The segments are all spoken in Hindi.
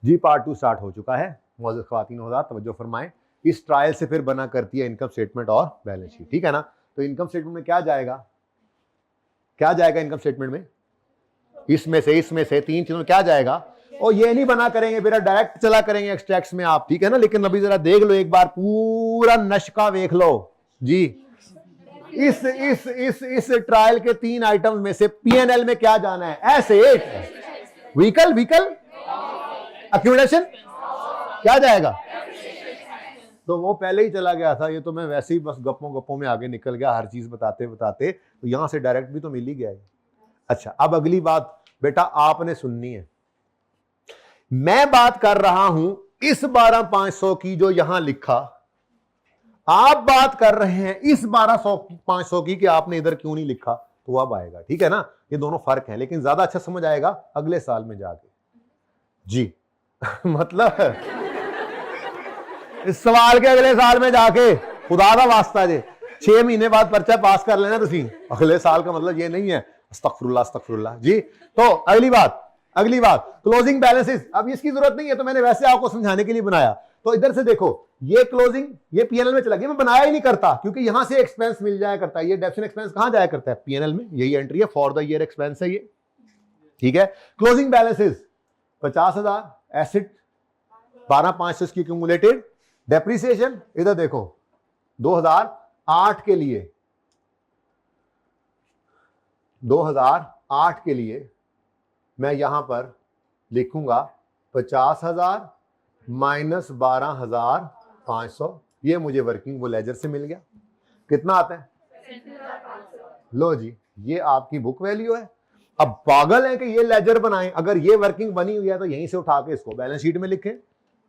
जी पार्ट 2 स्टार्ट हो चुका है। मौजूद ख्वातीन हज़रात तवज्जो फरमाएं। इस ट्रायल से फिर बना करती है इनकम स्टेटमेंट और बैलेंस शीट, ठीक है ना। तो इनकम स्टेटमेंट में क्या जाएगा, क्या जाएगा इनकम स्टेटमेंट में, इसमें से 3 चीजों में क्या जाएगा। और ये नहीं बना करेंगे फिर डायरेक्ट चला करेंगे एक्सट्रैक्ट्स में आप, ठीक है ना। लेकिन अभी जरा देख लो एक बार, पूरा नशका देख लो जी। इस ट्रायल के 3 आइटम में से पीएनएल में क्या जाना है, एसेट, व्हीकल, एक्यूमुलेशन, क्या जाएगा। तो वो पहले ही चला गया था, ये तो मैं वैसे ही बस गप्पों में आगे निकल गया हर चीज बताते बताते, तो यहां से डायरेक्ट भी तो मिल ही गया है। अच्छा, अब अगली बात बेटा आपने सुननी है। मैं बात कर रहा हूं इस 12,500 की जो यहां लिखा, आप बात कर रहे हैं इस 12,500 की कि आपने इधर क्यों नहीं लिखा, तो अब आएगा, ठीक है ना। ये दोनों फर्क हैं, लेकिन ज्यादा अच्छा समझ आएगा अगले साल में जाके जी। मतलब इस सवाल के अगले साल में जाके खुदा का वास्ता जे 6 महीने बाद पर्चा पास कर लेना तुसी, अगले साल का मतलब ये नहीं है। अस्तगफिरुल्लाह जी। तो अगली बात क्लोजिंग बैलेंसेस। अब इसकी जरूरत नहीं है, तो मैंने वैसे आपको समझाने के लिए बनाया। तो इधर से देखो, ये क्लोजिंग ये पीएनएल में चला गया, मैं बनाया ही नहीं करता क्योंकि यहां से एक्सपेंस मिल जाया करता है। ये डेबिट एक्सपेंस कहां जाया करता है, पीएनएल में। यही एंट्री है, फॉर द ईयर एक्सपेंस है ये, ठीक है। क्लोजिंग बैलेंसेस 50,000, एसेट 12,500 की क्यूमुलेटेड, डेप्रिसिएशन इधर देखो 2008 के लिए, 2008 के लिए मैं यहां पर लिखूंगा 50,000 माइनस 12,500। ये मुझे वर्किंग वो लेजर से मिल गया। कितना आता है, लो जी, ये आपकी बुक वैल्यू है। अब पागल है कि ये लेजर बनाएं, अगर ये वर्किंग बनी हुई है तो यहीं से उठा के इसको बैलेंस शीट में लिखें।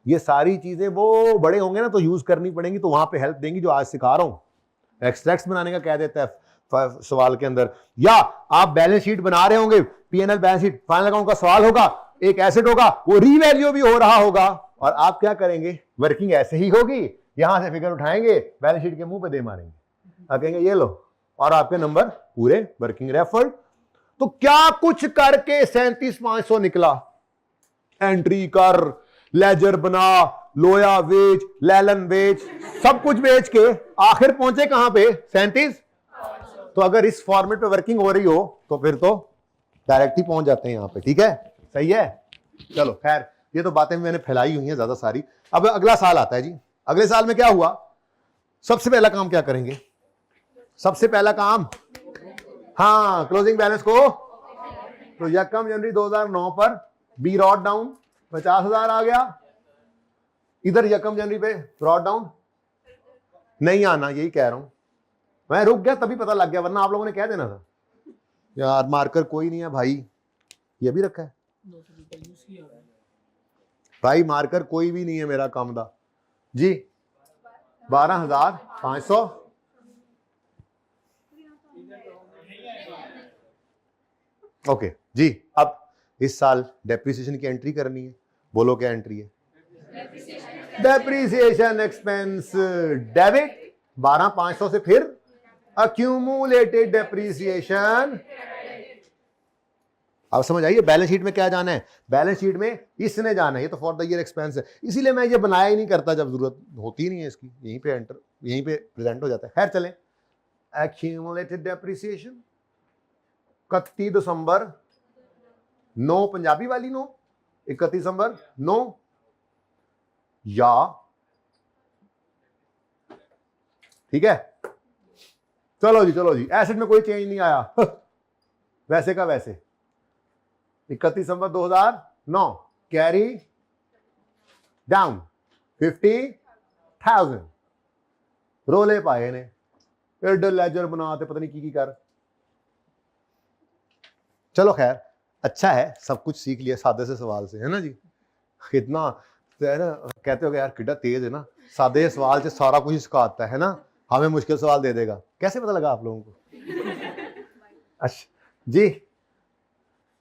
ये सारी चीजें वो बड़े होंगे ना तो यूज करनी पड़ेंगी, तो वहां पे हेल्प देंगी जो आज सिखा रहा हूं। एक्सट्रैक्ट्स बनाने का कह देता है सवाल के अंदर, या आप बैलेंस शीट बना रहे होंगे, PNL balance sheet, final account का सवाल होगा, एक एसेट होगा, वो रीवैल्यू भी हो रहा होगा, और आप क्या करेंगे, वर्किंग ऐसे ही होगी, यहां से फिगर उठाएंगे, बैलेंस शीट के मुंह पे दे मारेंगे, आप कहेंगे ये लो, और आपके नंबर पूरे वर्किंग रेफर्ड। तो क्या कुछ करके 37,500 निकला। एंट्री कर, लेजर बना, लोया बेच, लैलन बेच, सब कुछ बेच के आखिर पहुंचे कहां पे, 37। तो अगर इस फॉर्मेट पे वर्किंग हो रही हो तो फिर तो डायरेक्ट ही पहुंच जाते हैं यहां पे, ठीक है, सही है। चलो खैर, ये तो बातें मैंने फैलाई हुई हैं ज्यादा सारी। अब अगला साल आता है जी। अगले साल में क्या हुआ, सबसे पहला काम क्या करेंगे, सबसे पहला काम, हाँ, क्लोजिंग बैलेंस को, तो 1 जनवरी 2009 पर बी रॉट डाउन 50,000 आ गया। इधर 1 जनवरी पे रॉट डाउन नहीं आना, यही कह रहा हूं मैं, रुक गया तभी पता लग गया, वरना आप लोगों ने कह देना था यार मार्कर कोई नहीं है भाई, ये भी रखा है भाई, मार्कर कोई भी नहीं है मेरा काम दा जी। 12,500 ओके जी। अब इस साल डेप्रिसिएशन की एंट्री करनी है, बोलो क्या एंट्री है, डेप्रिसिएशन एक्सपेंस डेबिट 12,500 से फिर अक्यूमुलेटेड डेप्रिसिएशन। अब समझ आइए बैलेंस शीट में क्या जाना है, बैलेंस शीट में इसने जाना है, ये तो फॉर द ईयर एक्सपेंस है, इसीलिए मैं ये बनाया ही नहीं करता, जब जरूरत होती नहीं है इसकी, यहीं पे एंटर, यहीं पे प्रेजेंट हो जाता है। खैर चलें, एक्यूमुलेटेड डेप्रिसिएशन 31 दिसंबर 9, पंजाबी वाली 9, 31 दिसंबर 9, या ठीक है। चलो जी, एसेट में कोई चेंज नहीं आया वैसे का वैसे। 31 दिसंबर 2009 कैरी डाउन 50,000 रोले पाए ने, एड लेजर बनाते पता नहीं की कर। चलो खैर, अच्छा है, सब कुछ सीख लिया सादे से सवाल से, है ना जी। कितना तो है ना, कहते हो यार कितना तेज है ना, सादे सवाल से सारा कुछ सिखाता है ना, हमें मुश्किल सवाल दे देगा। कैसे पता लगा आप लोगों को अच्छा जी।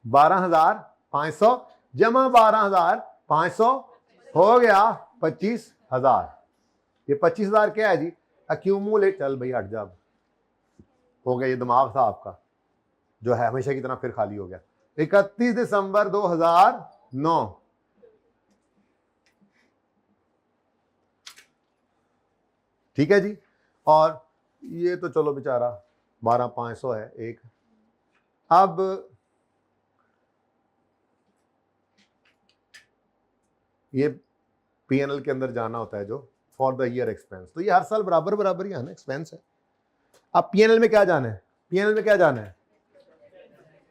12,500 जमा 12,500 हो गया 25,000। ये 25,000 क्या है जी, अक्यूमुलेट, चल भाई हट जा, हो गया, ये दिमाग था आपका जो है हमेशा की तरह फिर खाली हो गया। 31 दिसंबर 2009 ठीक है जी। और ये तो चलो बेचारा 12,500 है एक। अब ये पीएनएल के अंदर जाना होता है जो फॉर द ईयर एक्सपेंस, तो ये हर साल बराबर बराबर ही है ना, एक्सपेंस है। अब पीएनएल में क्या जाना है, पीएनएल में क्या जाना है,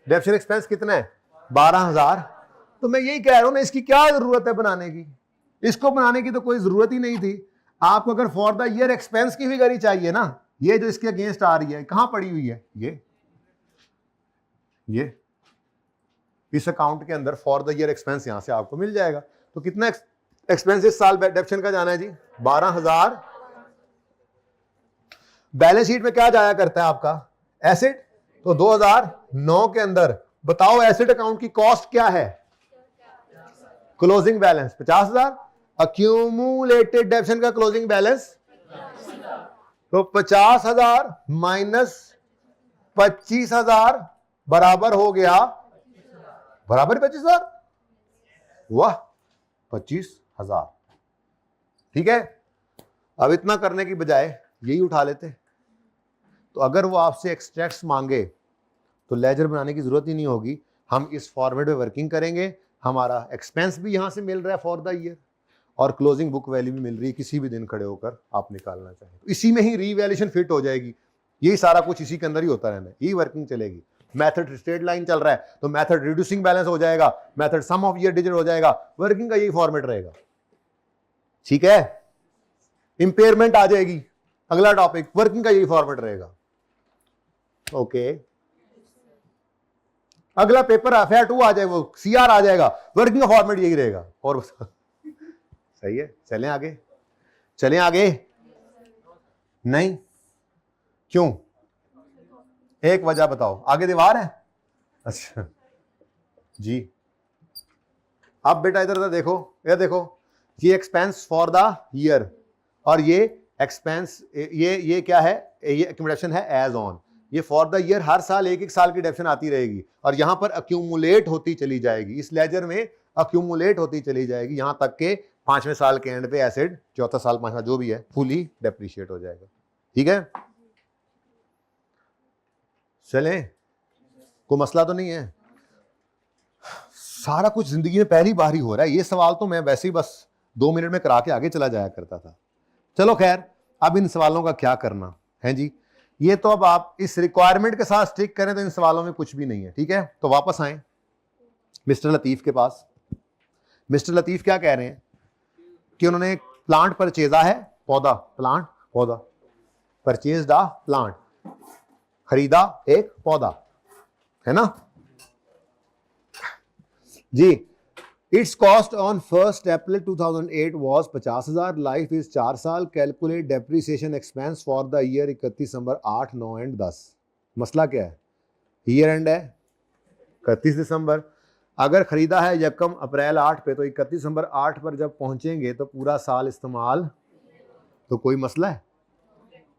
डेप्शन एक्सपेंस कितना है 12,000। तो मैं यही कह रहा हूं ना, इसकी क्या जरूरत है बनाने की, इसको बनाने की तो कोई जरूरत ही नहीं थी। आपको अगर फॉर द ईयर एक्सपेंस की फिगर ही चाहिए ना, ये जो इसके अगेंस्ट आ रही है कहां पड़ी हुई है, ये इस अकाउंट के अंदर फॉर द ईयर एक्सपेंस यहां से आपको मिल जाएगा। तो कितना एक्सपेंस इस साल डेप्शन का जाना है जी 12,000। बैलेंस शीट में क्या जाया करता है आपका, एसेट। तो 2009 के अंदर बताओ एसेट अकाउंट की कॉस्ट क्या है, क्लोजिंग बैलेंस 50,000। अक्यूमुलेटेड डेप्शन का क्लोजिंग बैलेंस, तो 50,000 माइनस 25,000 बराबर हो गया, बराबर 25,000, वाह 25,000। ठीक है। अब इतना करने की बजाय यही उठा लेते। तो अगर वो आपसे एक्सट्रैक्ट्स मांगे तो लेजर बनाने की जरूरत ही नहीं होगी, हम इस फॉर्मेट में वर्किंग करेंगे। हमारा एक्सपेंस भी यहां से मिल रहा है फॉर द ईयर, और क्लोजिंग बुक वैल्यू भी मिल रही है, किसी भी दिन खड़े होकर आप निकालना चाहें तो इसी में ही रीवैल्यूएशन फिट हो जाएगी। यही सारा कुछ इसी के अंदर ही होता रहना है, यही वर्किंग चलेगी। मेथड स्ट्रेट लाइन चल रहा है तो मेथड रिड्यूसिंग बैलेंस हो जाएगा, method sum of year digit हो जाएगा, वर्किंग का यही फॉर्मेट रहेगा। ठीक है। इंपेयरमेंट आ जाएगी, अगला टॉपिक, वर्किंग का यही फॉर्मेट रहेगा। ओके। अगला पेपर FAR 2 आ जाएगा, वो CR आ जाएगा, वर्किंग का फॉर्मेट यही रहेगा। और सही है, चलें आगे, चलें आगे। नहीं, क्यों, एक वजह बताओ, आगे दीवार है। अच्छा जी। अब बेटा इधर देखो, ये देखो, ये एक्सपेंस फॉर द ईयर, और ये एक्सपेंस, ये क्या है, ये एक्यूमुलेशन है एज ऑन। ये फॉर द ईयर हर साल एक एक साल की डेप्शन आती रहेगी, और यहां पर अक्यूमुलेट होती चली जाएगी, इस लेजर में अक्यूमुलेट होती चली जाएगी, यहां तक के 5वें साल के एंड पे एसिड, चौथा साल 5वां जो भी है, फुली डेप्रिशिएट हो जाएगा। ठीक है, चलें, कोई मसला तो नहीं है। सारा कुछ जिंदगी में पहली बार ही हो रहा है, ये सवाल तो मैं वैसे ही बस 2 मिनट में करा के आगे चला जाया करता था। चलो खैर, अब इन सवालों का क्या करना है जी, ये तो अब आप इस रिक्वायरमेंट के साथ स्टिक करें तो इन सवालों में कुछ भी नहीं है। ठीक है, तो वापस आए मिस्टर लतीफ के पास। मिस्टर लतीफ क्या कह रहे हैं कि उन्होंने प्लांट परचेजा है, पौधा, प्लांट पौधा, परचेज्ड अ प्लांट, खरीदा एक पौधा, है ना जी। It's cost on 1 April 2008 was 50,000, life is 4 साल, calculate depreciation expense for the year 31 December 8, 9 and 10। मसला क्या है, ईयर एंड है 31 दिसंबर, अगर खरीदा है यकम अप्रैल 8 पे, तो 31 दिसंबर 8 पर जब पहुंचेंगे तो पूरा साल इस्तेमाल, तो कोई मसला है,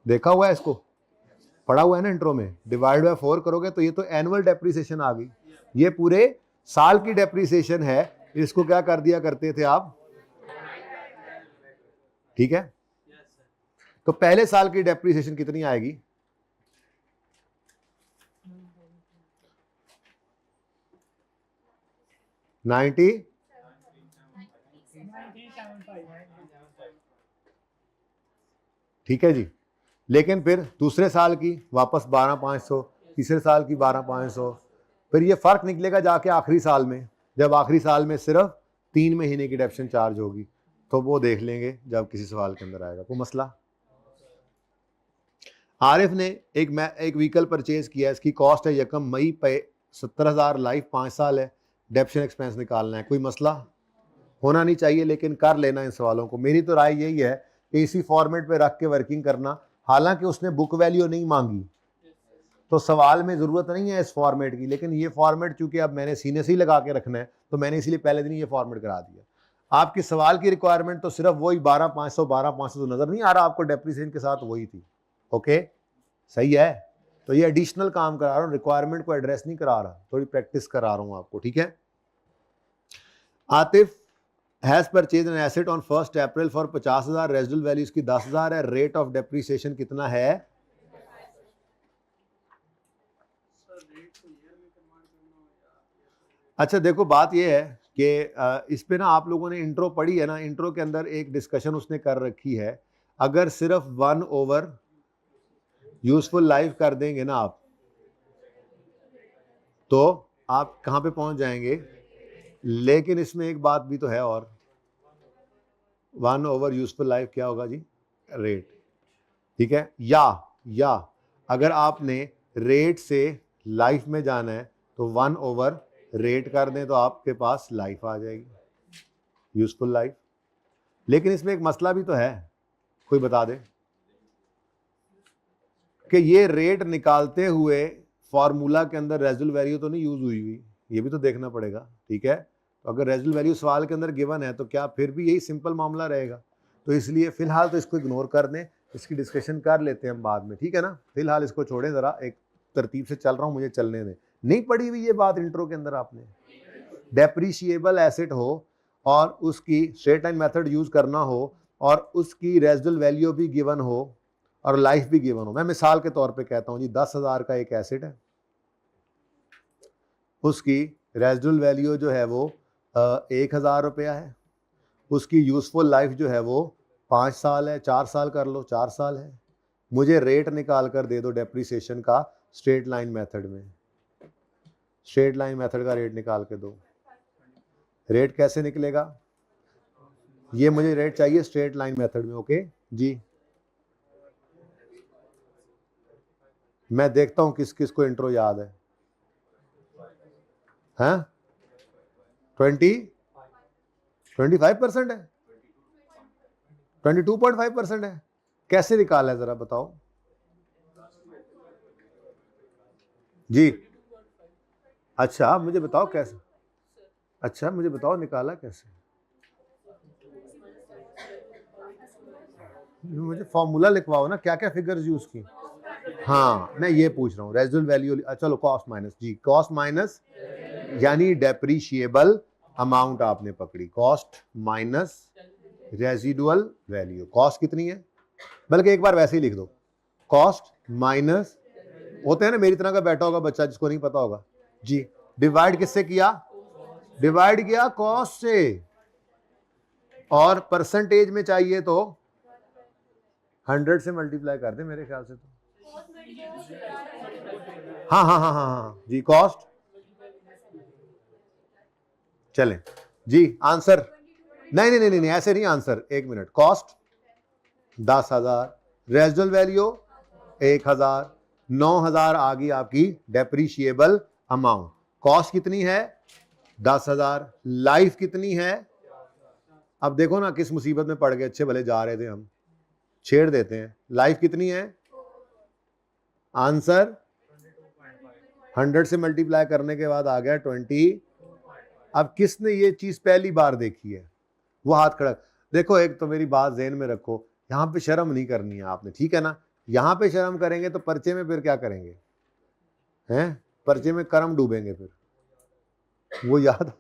देखा हुआ है इसको, पढ़ा हुआ है ना इंट्रो में, डिवाइड बाय 4 करोगे तो ये तो एनुअल डेप्रिसिएशन आ गई, ये पूरे साल की डेप्रिसिएशन है, इसको क्या कर दिया करते थे आप। ठीक है, तो पहले साल की डेप्रिसिएशन कितनी आएगी, 90, ठीक है जी। लेकिन फिर दूसरे साल की वापस 12,500, तीसरे साल की 12,500, फिर ये फर्क निकलेगा जाके आखिरी साल में, जब आखिरी साल में सिर्फ 3 महीने की डेप्शन चार्ज होगी, तो वो देख लेंगे जब किसी सवाल के अंदर आएगा। कोई मसला। आरिफ ने एक व्हीकल परचेज किया, इसकी कॉस्ट है यकम मई पे 70,000, लाइफ 5 साल है, डेप्शन एक्सपेंस निकालना है, कोई मसला होना नहीं चाहिए, लेकिन कर लेना इन सवालों को। मेरी तो राय यही है कि इसी फॉर्मेट पे रख के वर्किंग करना, हालांकि उसने बुक वैल्यू नहीं मांगी तो सवाल में ज़रूरत नहीं है इस फॉर्मेट की, लेकिन ये फॉर्मेट चूंकि अब मैंने सीने से ही लगा के रखना है तो मैंने इसलिए पहले दिन ये फॉर्मेट करा दिया। आपकी सवाल की रिक्वायरमेंट तो सिर्फ वही 12,500 तो नज़र नहीं आ रहा आपको, डेप्रिसिएशन के साथ वही थी। ओके, सही है, तो ये एडिशनल काम करा रहा हूँ, रिक्वायरमेंट को एड्रेस नहीं करा रहा, थोड़ी प्रैक्टिस करा रहा हूँ आपको। ठीक है, Atif has purchase an asset on 1 April for 50,000, residual value इसकी 10,000 है, रेट ऑफ डेप्रिसिएशन कितना है? अच्छा देखो बात ये है कि इस पे ना आप लोगों ने इंट्रो पढ़ी है ना, इंट्रो के अंदर एक डिस्कशन उसने कर रखी है, अगर सिर्फ 1 ओवर यूजफुल लाइफ कर देंगे ना आप, तो आप कहाँ पे पहुंच जाएंगे, लेकिन इसमें एक बात भी तो है, और 1 ओवर यूजफुल लाइफ क्या होगा जी? रेट, ठीक है। या अगर आपने रेट से लाइफ में जाना है तो 1 ओवर रेट कर दें तो आपके पास लाइफ आ जाएगी, यूजफुल लाइफ। लेकिन इसमें एक मसला भी तो है, कोई बता दे कि ये रेट निकालते हुए फॉर्मूला के अंदर रेजिडुअल वैल्यू तो नहीं यूज हुई, ये भी तो देखना पड़ेगा, ठीक है। तो अगर रेजिडुअल वैल्यू सवाल के अंदर गिवन है तो क्या फिर भी यही सिंपल मामला रहेगा? तो इसलिए फिलहाल तो इसको इग्नोर कर दें, इसकी डिस्कशन कर लेते हैं हम बाद में, ठीक है ना। फिलहाल इसको छोड़ें, ज़रा एक तरतीब से चल रहा हूँ, मुझे चलने दें। नहीं पढ़ी हुई ये बात इंट्रो के अंदर आपने? डेप्रिशिएबल एसेट हो और उसकी स्ट्रेट लाइन मेथड यूज करना हो और उसकी रेजिडुअल वैल्यू भी गिवन हो और लाइफ भी गिवन हो। मैं मिसाल के तौर पे कहता हूँ जी, 10,000 का एक एसेट है, उसकी रेजिडुअल वैल्यू जो है वो 1,000 रुपया है, उसकी यूजफुल लाइफ जो है वो 5 साल है, 4 साल कर लो, 4 साल है। मुझे रेट निकाल कर दे दो डेप्रिसिएशन का स्ट्रेट लाइन मेथड में, स्ट्रेट लाइन मेथड का रेट निकाल के दो। रेट कैसे निकलेगा? ये मुझे रेट चाहिए स्ट्रेट लाइन मेथड में, ओके जी। मैं देखता हूं किस किस को इंट्रो याद है। हैं 25% है, 22.5% है, कैसे निकाला है जरा बताओ जी। अच्छा मुझे बताओ कैसे, अच्छा मुझे बताओ निकाला कैसे, मुझे फॉर्मूला लिखवाओ ना, क्या क्या फिगर्स यूज की। हाँ मैं ये पूछ रहा हूँ, रेजिडुअल वैल्यू, चलो कॉस्ट माइनस जी, कॉस्ट माइनस यानी डेप्रिशिएबल अमाउंट आपने पकड़ी, cost minus residual value. Cost कितनी है, बल्कि एक बार वैसे ही लिख दो, कॉस्ट माइनस, होते हैं ना मेरी तरह का बैठा होगा बच्चा जिसको नहीं पता होगा जी, डिवाइड किससे किया? डिवाइड किया कॉस्ट से, और परसेंटेज में चाहिए तो 100 से मल्टीप्लाई कर दे मेरे ख्याल से तो। हाँ हाँ हाँ हाँ हाँ जी, कॉस्ट, चलें जी आंसर, नहीं नहीं नहीं नहीं ऐसे नहीं आंसर, एक मिनट, कॉस्ट 10,000, रेजिडुअल वैल्यू 1,000, 9,000 आ गई आपकी डेप्रिशिएबल अमाउंट। कॉस्ट कितनी है? 10,000। लाइफ कितनी है? अब देखो ना किस मुसीबत में पड़ गए, अच्छे भले जा रहे थे हम, छेड़ देते हैं। लाइफ कितनी है? आंसर 100 से मल्टीप्लाई करने के बाद आ गया 20। अब किसने ये चीज पहली बार देखी है वो हाथ खड़ा। देखो एक तो मेरी बात ज़हन में रखो, यहाँ पे शर्म नहीं करनी है आपने, ठीक है ना। यहाँ पे शर्म करेंगे तो पर्चे में फिर क्या करेंगे, हैं? पर्चे में कर्म डूबेंगे फिर, वो याद।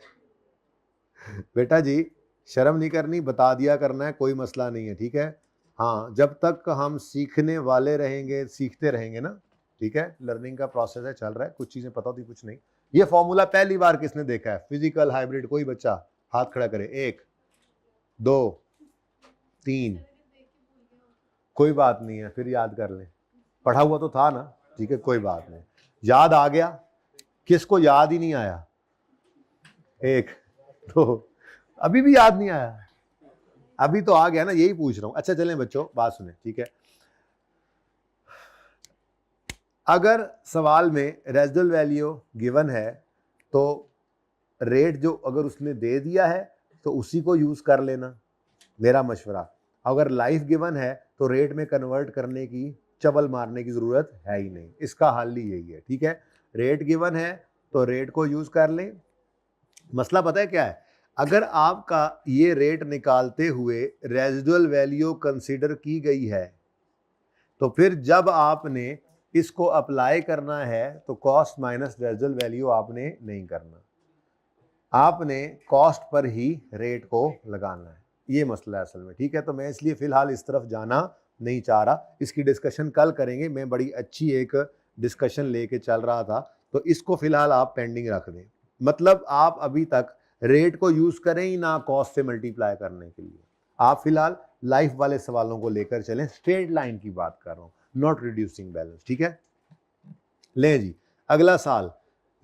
बेटा जी शर्म नहीं करनी, बता दिया करना है, कोई मसला नहीं है, ठीक है। हाँ जब तक हम सीखने वाले रहेंगे, सीखते रहेंगे ना, ठीक है। लर्निंग का प्रोसेस है, चल रहा है, कुछ चीज़ें पता होती कुछ नहीं। ये फॉर्मूला पहली बार किसने देखा है? फिजिकल हाइब्रिड कोई बच्चा हाथ खड़ा करे, 1 2 3, कोई बात नहीं है, फिर याद कर लें, पढ़ा हुआ तो था ना, ठीक है कोई बात नहीं। याद आ गया? किसको याद ही नहीं आया? 1 2, अभी भी याद नहीं आया? अभी तो आ गया ना, यही पूछ रहा हूं। अच्छा चलें बच्चों बात सुने, ठीक है। अगर सवाल में रेजिडुअल वैल्यू गिवन है तो रेट जो अगर उसने दे दिया है तो उसी को यूज कर लेना, मेरा मशवरा। अगर लाइफ गिवन है तो रेट में कन्वर्ट करने की, चबल मारने की जरूरत है ही नहीं, इसका हल ही यही है, ठीक है। रेट गिवन है तो रेट को यूज कर लें। मसला पता है क्या है, अगर आपका ये रेट निकालते हुए रेजिडुअल वैल्यू कंसीडर की गई है तो फिर जब आपने इसको अप्लाई करना है तो कॉस्ट माइनस रेजिडुअल वैल्यू आपने नहीं करना। आपने कॉस्ट पर ही रेट को लगाना है, ये मसला है असल में, ठीक है। तो मैं इसलिए फिलहाल इस तरफ जाना नहीं चाह रहा, इसकी डिस्कशन कल करेंगे। मैं बड़ी अच्छी एक डिस्कशन लेके चल रहा था, तो इसको फिलहाल आप पेंडिंग रख दें। मतलब आप अभी तक रेट को यूज करें ही ना कॉस्ट से मल्टीप्लाई करने के लिए, आप फिलहाल लाइफ वाले सवालों को लेकर चलें। स्ट्रेट लाइन की बात कर रहा हूं, नॉट रिड्यूसिंग बैलेंस, ठीक है। लें जी, अगला साल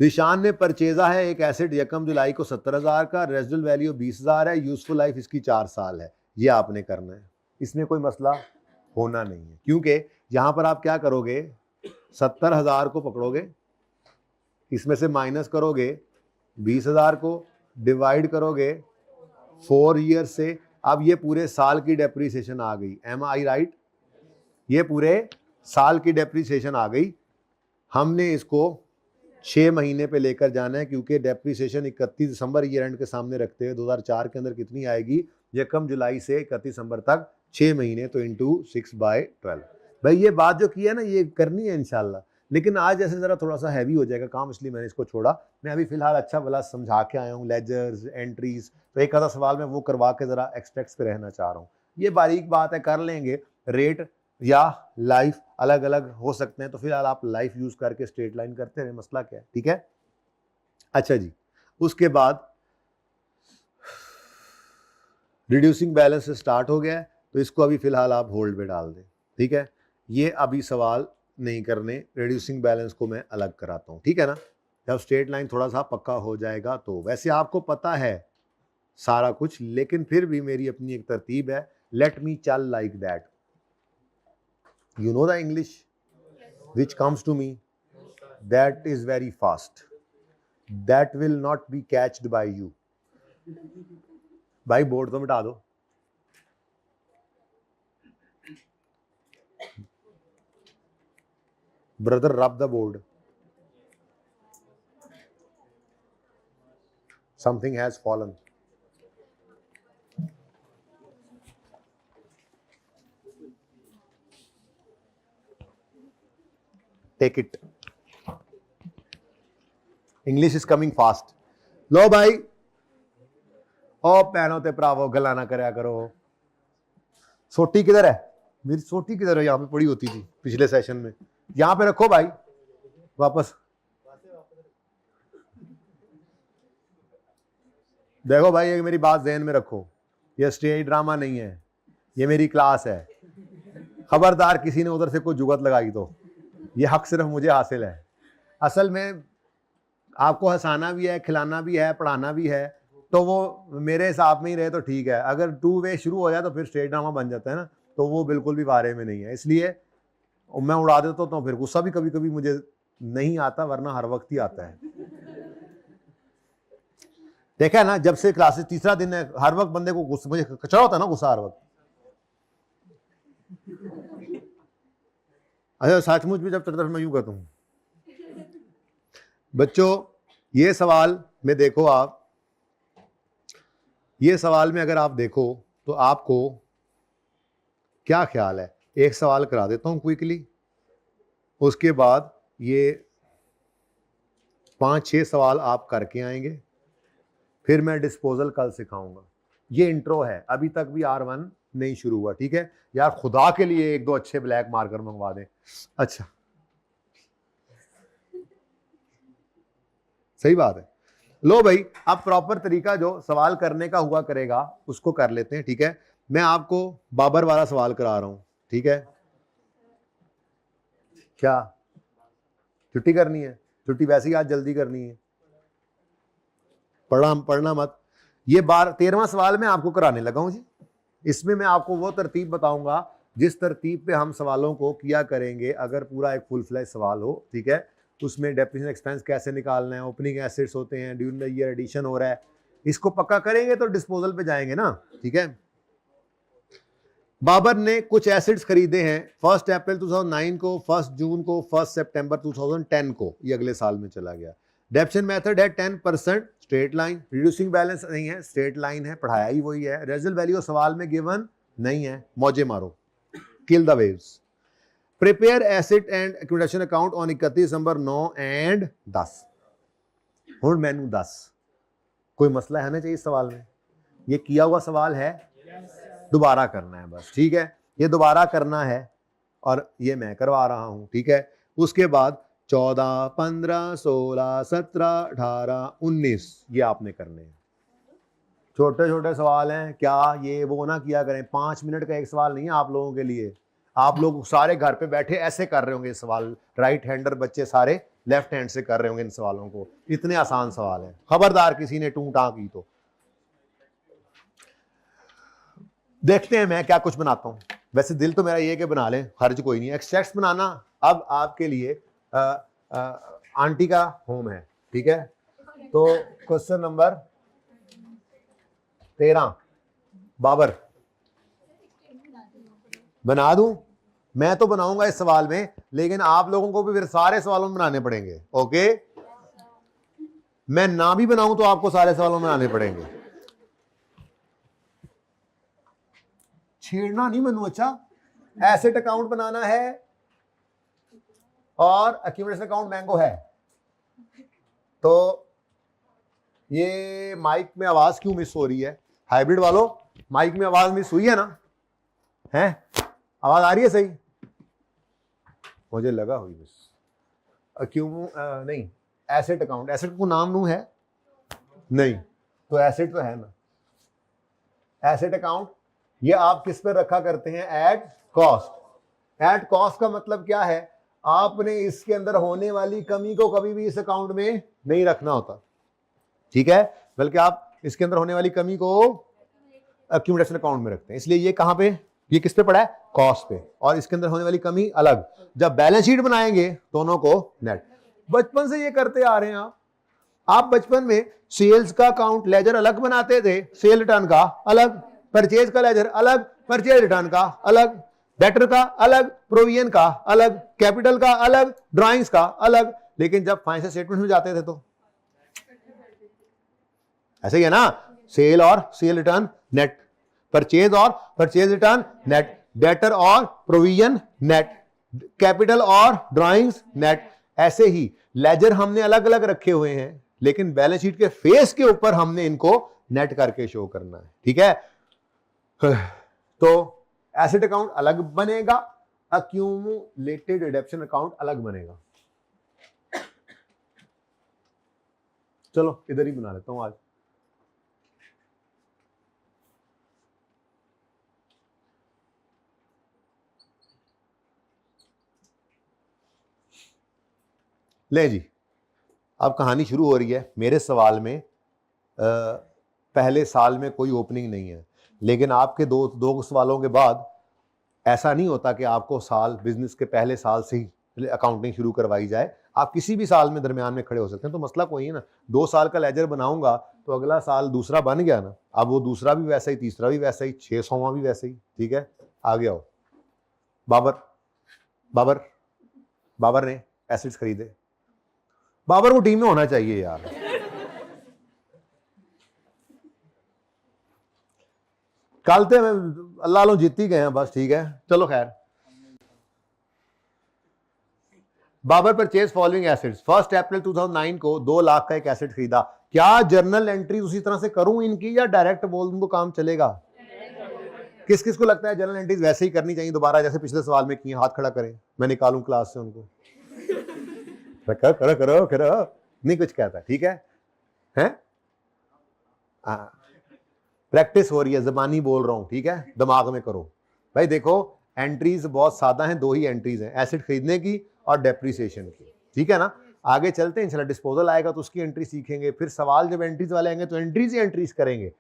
रिशान ने परचेजा है एक एसेट यकम जुलाई को 70,000 का, रेजिडुअल वैल्यू 20,000 है, यूजफुल लाइफ इसकी 4 साल है। ये आपने करना है, इसमें कोई मसला होना नहीं है, क्योंकि यहां पर आप क्या करोगे, 70,000 को पकड़ोगे, इसमें से माइनस करोगे 20,000 को, डिवाइड करोगे 4 ईयर से। अब ये पूरे साल की डेप्रीसिएशन आ गई, एम आई राइट, ये पूरे साल की डेप्रीसिएशन आ गई। हमने इसको 6 महीने पे लेकर जाना है, क्योंकि डेप्रीसिएशन 31 दिसंबर ईयर एंड के सामने रखते हुए 2004 के अंदर कितनी आएगी, यकम जुलाई से 31 दिसंबर तक 6 महीने, तो इंटू 6/12। भाई ये बात जो की है ना, ये करनी है इंशाल्लाह, लेकिन आज ऐसे जरा थोड़ा सा हैवी हो जाएगा काम, इसलिए मैंने इसको छोड़ा। मैं अभी फिलहाल अच्छा भला समझा के आया हूँ, लेजर्स, एंट्रीज, तो एक आधा सवाल मैं वो करवा के जरा एक्सट्रैक्ट्स पे रहना चाह रहा हूँ। ये बारीक बात है, कर लेंगे। रेट या लाइफ अलग अलग हो सकते हैं, तो फिलहाल आप लाइफ यूज करके स्ट्रेट लाइन करते रहे, मसला क्या है, ठीक है। अच्छा जी, उसके बाद रिड्यूसिंग बैलेंस स्टार्ट हो गया है, तो इसको अभी फिलहाल आप होल्ड पे डाल दें, ठीक है। ये अभी सवाल नहीं करने, रिड्यूसिंग बैलेंस को मैं अलग कराता हूं, ठीक है ना। जब स्ट्रेट लाइन थोड़ा सा पक्का हो जाएगा, तो वैसे आपको पता है सारा कुछ, लेकिन फिर भी मेरी अपनी एक तरतीब है, लेट मी चल like that. You know the English which comes to me? That is very fast. That will not be catched by you. भाई बोर्ड तो मिटा दो। Brother, rub the board. Something has fallen. Take it. English is coming fast. लो भाई, ओ पैनों ते भरावो गला ना करया करो। सोटी किधर है, मेरी सोटी किधर है, यहाँ पे पड़ी होती थी पिछले सेशन में, यहाँ पे रखो भाई वापस। देखो भाई, ये मेरी बात ज़हन में रखो, ये स्टेज ड्रामा नहीं है, ये मेरी क्लास है। खबरदार किसी ने उधर से कोई जुगत लगाई तो ये हक सिर्फ मुझे हासिल है। असल में आपको हंसाना भी है, खिलाना भी है, पढ़ाना भी है, तो वो मेरे हिसाब में ही रहे तो ठीक है। अगर 2 वे शुरू हो जाए तो फिर स्टेज ड्रामा बन जाता है ना, तो वो बिल्कुल भी बारे में नहीं है। इसलिए मैं उड़ा देता हूँ, तो फिर गुस्सा भी कभी कभी मुझे नहीं आता, वरना हर वक्त ही आता है। देखा है ना, जब से क्लासेस तीसरा दिन है, हर वक्त बंदे को गुस्सा, मुझे कचरा होता है ना गुस्सा हर वक्त। अच्छा, सचमुच भी जब चढ़ता मैं यूं करता हूं। बच्चों, ये सवाल में देखो आप, ये सवाल में अगर आप देखो तो आपको क्या ख्याल है, एक सवाल करा देता हूं क्विकली, उसके बाद ये 5-6 सवाल आप करके आएंगे, फिर मैं डिस्पोजल कल सिखाऊंगा। ये इंट्रो है, अभी तक भी R1 नहीं शुरू हुआ, ठीक है यार। खुदा के लिए 1-2 अच्छे ब्लैक मार्कर मंगवा दें। अच्छा, सही बात है। लो भाई, अब प्रॉपर तरीका जो सवाल करने का हुआ करेगा उसको कर लेते हैं, ठीक है। मैं आपको बाबर वाला सवाल करा रहा हूं, ठीक है। क्या छुट्टी करनी है? छुट्टी वैसे ही आज जल्दी करनी है, पढ़ना मत। ये 13वां सवाल मैं आपको कराने लगा हूं जी। इसमें मैं आपको वो तरतीब बताऊंगा जिस तरतीब पे हम सवालों को किया करेंगे अगर पूरा एक फुल फ्लैश सवाल हो, ठीक है। उसमें डेप्रिसिएशन एक्सपेंस कैसे निकालना है, ओपनिंग एसेट्स होते हैं, ड्यूरिंग द ईयर एडिशन हो रहा है, इसको पक्का करेंगे तो डिस्पोजल पे जाएंगे ना, ठीक है। बाबर ने कुछ एसेट्स खरीदे हैं 1 अप्रैल 2009 को, 1 जून को, 1 सितंबर 2010 को, ये अगले साल में चला गया। डेप्शन मेथड है 10%, स्ट्रेट लाइन, रिड्यूसिंग बैलेंस नहीं है, स्ट्रेट लाइन है, पढ़ाया ही वही है। रेजल वैल्यू सवाल में गिवन नहीं है, मौजे मारो, kill the waves. Prepare asset and acquisition account on 31 December 9 and 10। हुण मैनू दस कोई मसला है ना चाहिए इस सवाल में? ये किया हुआ सवाल है, दोबारा करना है बस, ठीक है? ये दोबारा करना है और ये मैं करवा रहा हूं, ठीक है? उसके बाद 14, 15, 16, 17, 18, 19 ये आपने करने हैं। छोटे छोटे सवाल हैं, क्या ये वो ना किया करें। 5 मिनट का एक सवाल नहीं है आप लोगों के लिए। आप लोग सारे घर पे बैठे ऐसे कर रहे होंगे सवाल, राइट हैंडर बच्चे सारे लेफ्ट हैंड से कर रहे होंगे इन सवालों को। इतने आसान सवाल हैं, खबरदार किसी ने टू टां की तो। देखते हैं मैं क्या कुछ बनाता हूं। वैसे दिल तो मेरा ये कि बना लें, हर्ज कोई नहीं। एक्सट्रैक्ट्स बनाना अब आपके लिए आंटी का होम है, ठीक है? तो क्वेश्चन नंबर 13 बाबर बना दूं? मैं तो बनाऊंगा इस सवाल में, लेकिन आप लोगों को भी फिर सारे सवालों में बनाने पड़ेंगे। ओके, मैं ना भी बनाऊं तो आपको सारे सवालों में बनाने पड़ेंगे। छेड़ना नहीं मनु। अच्छा, एसेट अकाउंट बनाना है और एक्यूमुलेशन अकाउंट मैंगो है। तो ये माइक में आवाज क्यों मिस हो रही है? हाइब्रिड वालों, माइक में आवाज मिस हुई है ना? है आवाज आ रही है सही? मुझे लगा हुई मिस। नहीं, एसेट अकाउंट, एसेट को नाम नू है नहीं, तो एसेट तो है ना। एसेट अकाउंट ये आप किस पर रखा करते हैं? At cost. एट कॉस्ट का मतलब क्या है? आपने इसके अंदर होने वाली कमी को कभी भी इस अकाउंट में नहीं रखना होता, ठीक है? बल्कि आप इसके अंदर होने वाली कमी को एक्यूमुलेशन अकाउंट में रखते हैं। इसलिए ये कहां पे, ये किस पे पड़ा है? कॉस्ट पे, और इसके अंदर होने वाली कमी अलग। जब बैलेंस शीट बनाएंगे दोनों को नेट। बचपन से ये करते आ रहे हैं आप बचपन में सेल्स का अकाउंट लेजर अलग बनाते थे, सेल रिटर्न का अलग, परचेज का लेजर अलग, परचेज रिटर्न का अलग, डेटर का अलग, प्रोविजन का अलग, कैपिटल का अलग, ड्राइंग्स का अलग। लेकिन जब फाइनेंशियल स्टेटमेंट में जाते थे तो ऐसे ही है ना, सेल और सेल रिटर्न नेट, परचेज और परचेज रिटर्न नेट, डेटर और प्रोविजन नेट, कैपिटल और ड्राइंग्स नेट। ऐसे ही लेजर हमने अलग अलग रखे हुए हैं, लेकिन बैलेंस शीट के फेस के ऊपर हमने इनको नेट करके शो करना है, ठीक है? तो एसेट अकाउंट अलग बनेगा, एक्यूमुलेटेड रिडक्शन अकाउंट अलग बनेगा। चलो इधर ही बना लेता हूं आज। ले जी, अब कहानी शुरू हो रही है। मेरे सवाल में पहले साल में कोई ओपनिंग नहीं है, लेकिन आपके दो सवालों के बाद ऐसा नहीं होता कि आपको साल बिजनेस के पहले साल से ही अकाउंटिंग शुरू करवाई जाए। आप किसी भी साल में दरमियान में खड़े हो सकते हैं, तो मसला कोई है ना। 2 साल का लेजर बनाऊंगा तो अगला साल दूसरा बन गया ना, अब वो दूसरा भी वैसा ही, तीसरा भी वैसा ही, 600वां भी वैसा ही, ठीक है? आगे आओ। बाबर ने एसेट्स खरीदे। बाबर को टीम में होना चाहिए यार। कल तो अल्लाह लो जीत ही गए हैं बस, ठीक है? चलो खैर। Babar purchase following assets. 1 अप्रैल 2009 को 2 लाख का एक एसेट खरीदा। क्या जर्नल एंट्री उसी तरह से करूं इनकी, या डायरेक्ट बोल दूं तो काम चलेगा? किस किस को लगता है जनरल एंट्रीज वैसे ही करनी चाहिए दोबारा, जैसे पिछले सवाल में किए? हाथ खड़ा करें, मैं निकालूं क्लास से उनको। करो करो करो, नहीं कुछ कहता, ठीक है? हैं? प्रैक्टिस हो रही है, जबानी बोल रहा हूं, ठीक है? दिमाग में करो भाई। देखो एंट्रीज बहुत सादा हैं, 2 ही एंट्रीज हैं, एसेट खरीदने की और डेप्रिसिएशन की, ठीक है ना? आगे चलते हैं इंशाल्लाह, डिस्पोजल आएगा तो उसकी एंट्री सीखेंगे। फिर सवाल जब एंट्रीज वाले आएंगे तो एंट्रीज ही एंट्रीज करेंगे,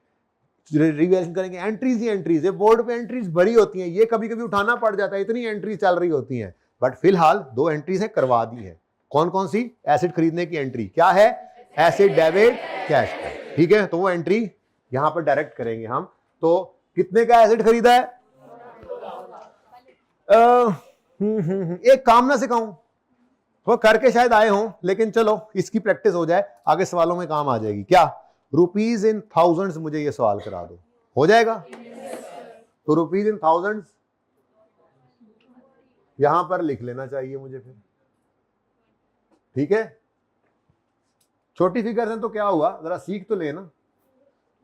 रिवैल्यूएशन करेंगे, एंट्रीज ही एंट्रीज है। बोर्ड पे एंट्रीज बड़ी होती हैं, ये कभी कभी उठाना पड़ जाता है, इतनी एंट्रीज चल रही होती हैं। बट फिलहाल 2 एंट्रीज है, करवा दी है। कौन कौन सी? एसेट खरीदने की एंट्री क्या है? एसेट डेबिट कैश, ठीक है? तो वो एंट्री यहां पर डायरेक्ट करेंगे हम। तो कितने का एसेट खरीदा है? एक काम ना सिखाऊं, वो करके शायद आए हों, लेकिन चलो इसकी प्रैक्टिस हो जाए, आगे सवालों में काम आ जाएगी। क्या रुपीज इन थाउजेंड्स मुझे ये सवाल करा दो, हो जाएगा? तो रुपीज इन थाउजेंड्स यहां पर लिख लेना चाहिए मुझे फिर, ठीक है? छोटी फिगर है तो क्या हुआ, जरा सीख तो लेना।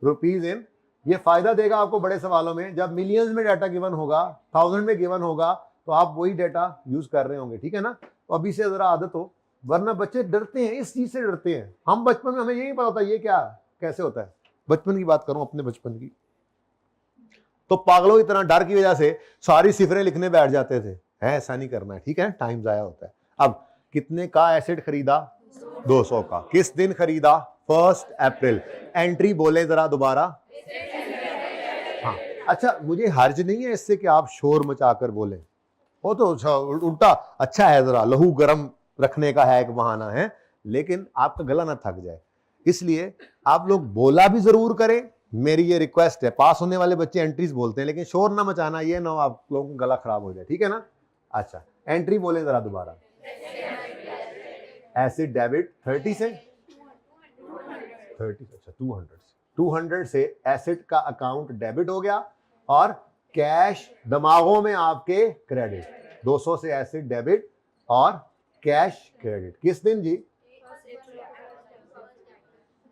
रुपीज इन, ये फायदा देगा आपको बड़े सवालों में, जब मिलियंस में डाटा गिवन होगा, 1000 में गिवन होगा, तो आप वही डाटा यूज कर रहे होंगे, ठीक है ना। तो अभी से जरा आदत हो, वरना बच्चे डरते हैं, इस चीज से डरते हैं। हम बचपन में हमें ये नहीं पता था ये क्या कैसे होता है, बचपन की बात करूं, अपने बचपन की, तो पागलों की तरह डर की वजह से सारी सिफरें लिखने बैठ जाते थे। ऐसा नहीं करना है, ठीक है, टाइम जाया होता है। अब कितने का एसिड खरीदा? 200 का। किस दिन खरीदा? 1 अप्रैल। एंट्री बोले जरा दोबारा। हाँ, अच्छा, मुझे हर्ज नहीं है इससे कि आप शोर मचाकर बोले, वो तो उल्टा अच्छा है, जरा लहू गर्म रखने का है, एक बहाना है, लेकिन आपका गला ना थक जाए, इसलिए आप लोग बोला भी जरूर करें। मेरी ये रिक्वेस्ट है, पास होने वाले बच्चे एंट्रीज बोलते हैं, लेकिन शोर ना मचाना, ये ना आप लोगों का गला खराब हो जाए, ठीक है ना। अच्छा, एंट्री बोले जरा दोबारा। एसिड डेबिट 30 से 30, अच्छा 200 से एसिड का अकाउंट डेबिट हो गया और कैश दिमागों में आपके क्रेडिट। 200 से एसिड डेबिट और कैश क्रेडिट। किस दिन जी?